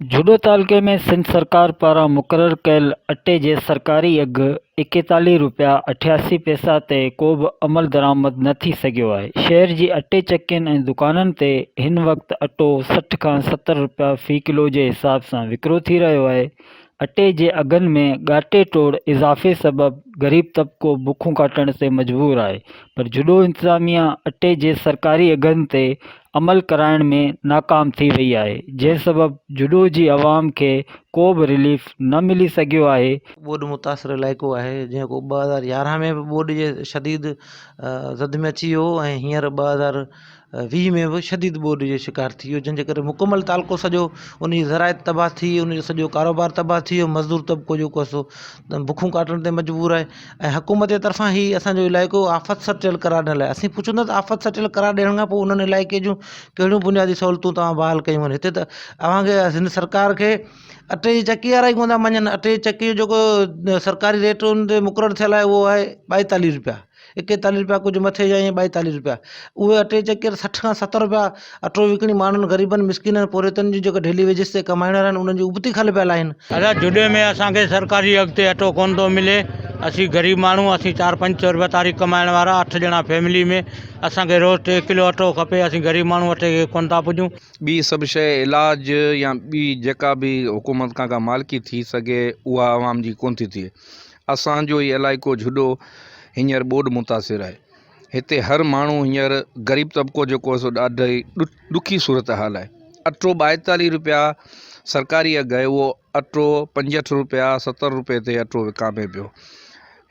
जूडो तालुके में सिंध सरकार पारां मुक़रर कयल अटे जे सरकारी अघु ₹41.88 ते को बि अमल दरामद न थी सघियो आहे। शहर जी अटे चक्कियुनि ऐं दुकाननि ते हिन वक़्ति अटो ₹60 खां ₹70 फ़ी किलो जे हिसाब सां विकिरो थी रहियो आहे। अटे जे अघनि में ॻाटे तोड़ इज़ाफ़े सबबि ग़रीब तबिको बुखूं काटण ते मजबूर आहे, पर जूडो इंतिज़ामिया अटे जे सरकारी अघनि ते अमल कराइण में नाकाम थी वई आहे, जंहिं सबबि जूडो जी अवाम खे को बि रिलीफ न मिली सघियो आहे। बोर्ड मुतासिर इलाइक़ो आहे जेको 2011 में बि बोर्ड जे शदीद ज़द में अची वियो ऐं हींअर 2020 में बि शदीद बोर्ड जो शिकार थी वियो, जंहिंजे करे मुकमल तालुको सॼो उन जी ज़राइत तबाह थी, उन जो सॼो कारोबार तबाह थी वियो। मज़दूर तबिको जेको आहे सो बुखूं काटण ते मजबूर आहे ऐं हुकूमत जे तरफ़ां ही असांजो इलाइक़ो आफ़त सटियल करार ॾिनल आहे। असीं पुछूं था त आफ़त सटियल करार ॾियण खां पोइ उन्हनि इलाइक़े जूं कहिड़ियूं बुनियादी सहूलियतूं तव्हां बहाल कयूं आहिनि। हिते त अव्हांखे हिन सरकार खे अटे जी चक्की वारा ई कोन था मञनि। अटे जी चक्की जो जेको सरकारी रेट उन ते मुक़ररु थियल आहे उहो आहे ₹42, ₹41 कुझु मथे जा ईअं ₹42। उहे अटे जी चक्की 60 खां ₹70 अटो विकिणी माण्हुनि ग़रीबनि मिसकिननि पोरितनि जी जेके डेली वेजिस ते कमाइण वारा आहिनि उन्हनि जी उबती खल पियल आहिनि। दादा जुडे में असांखे सरकारी अघ ते अटो कोन थो मिले। असीं ग़रीब माण्हू, असीं 400-500 रुपया तारीख़ कमाइण वारा 8 ॼणा फैमिली में, असांखे रोज़ 3 किलो अटो खपे। असीं ग़रीब माण्हू अटे खे कोन था पुॼूं। ॿी सभु शइ इलाज या ॿी जेका बि हुकूमत खां का मालिकी थी सघे उहा आवाम जी कोन थी थिए। असांजो ई इलाइक़ो जुडो हींअर बोर्ड मुतासिर आहे। हिते हर माण्हू हींअर ग़रीब तबिको जेको आहे सो ॾाढी ॾुखी सूरत हाल आहे। अटो ₹42 सरकारी अघु आहे, उहो अटो ₹65 ₹70 ते अटो विकामे पियो।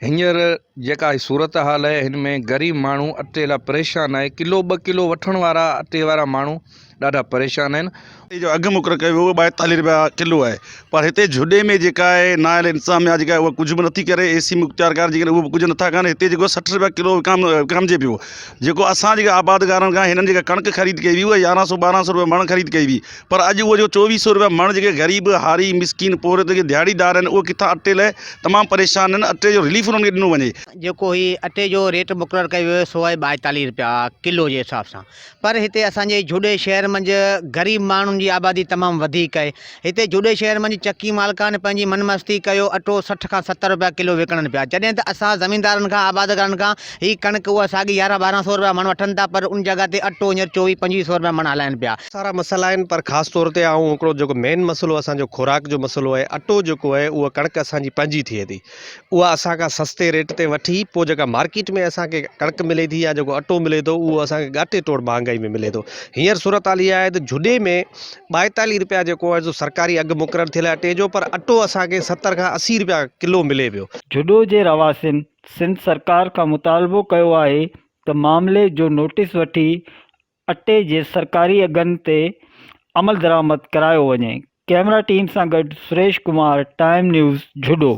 हींअर जेका सूरत हाल आहे हिन में ग़रीब माण्हू अटे लाइ परेशान आहे। किलो 2 किलो वठण वारा अटे वारा माण्हू ॾाढा परेशान आहिनि। जो अघु मुक़ररु कयो वियो ₹42 किलो आहे, पर हिते जुडे में जेका आहे नायल इंतिज़ामिया जेका आहे उहा कुझु बि नथी करे। AC मुख़्तियारकार जेके उहो बि कुझु नथा कनि। हिते जेको ₹60 किलो विकामजे पियो, जेको असां जेका आबादगारनि खां हिननि जेका कणिक ख़रीद कई हुई उहा ₹1100-1200 मण ख़रीद कई हुई, पर अॼु उहो जो ₹2400 मण जेके ग़रीब हारी मिसकिन पोर जेके दिहाड़ीदार आहिनि उहे किथां अटे लाइ तमामु परेशान आहिनि। अटे जो रिलीफ उन्हनि खे ॾिनो वञे। जेको ही अटे जो रेट मुक़ररु कयो वियो सो आहे ₹42 किलो जे हिसाब सां, पर हिते असांजे जुडे शहर मंझि ग़रीब माण्हुनि जी आबादी तमामु वधीक आहे। हिते जुडे शहर मंझि चक्की मालिकान पंहिंजी मनमस्ती कयो अटो 60 खां ₹70 किलो विकिणनि पिया, जॾहिं त असां ज़मीनदारनि खां आबादगारनि खां ही कणिक उहा साॻी ₹1100-1200 मण वठनि था, पर उन जॻह ते अटो हींअर ₹2400-2500 मण हलाइनि पिया। सारा मसइला आहिनि, पर ख़ासि तौर ते ऐं हिकिड़ो जेको मेन मसइलो असांजो खुराक जो मसइलो आहे। अटो जेको आहे उहा कणिक असांजी पंहिंजी थिए थी, उहा असांखां सस्ते रेट ते वठी पोइ जेका मार्केट में असांखे कणिक मिले थी या जेको अटो मिले थो उहो असांखे ॻाटे तोड़ महांगाई में मिले थो। हींअर सूरत हाल इहा आहे त जुडे में ₹42 जेको आहे जो सरकारी अघु मुक़ररु थियल आहे अटे जो, पर अटो असांखे ₹70 खां ₹80 किलो मिले पियो। जूडो जे रवासिन सिंध सरकार खां मुतालबो कयो आहे त मामले जो नोटिस वठी अटे जे सरकारी अघनि ते अमल दरामद करायो वञे। कैमरा टीम सां गॾु सुरेश कुमार, टाइम न्यूज़, जूडो।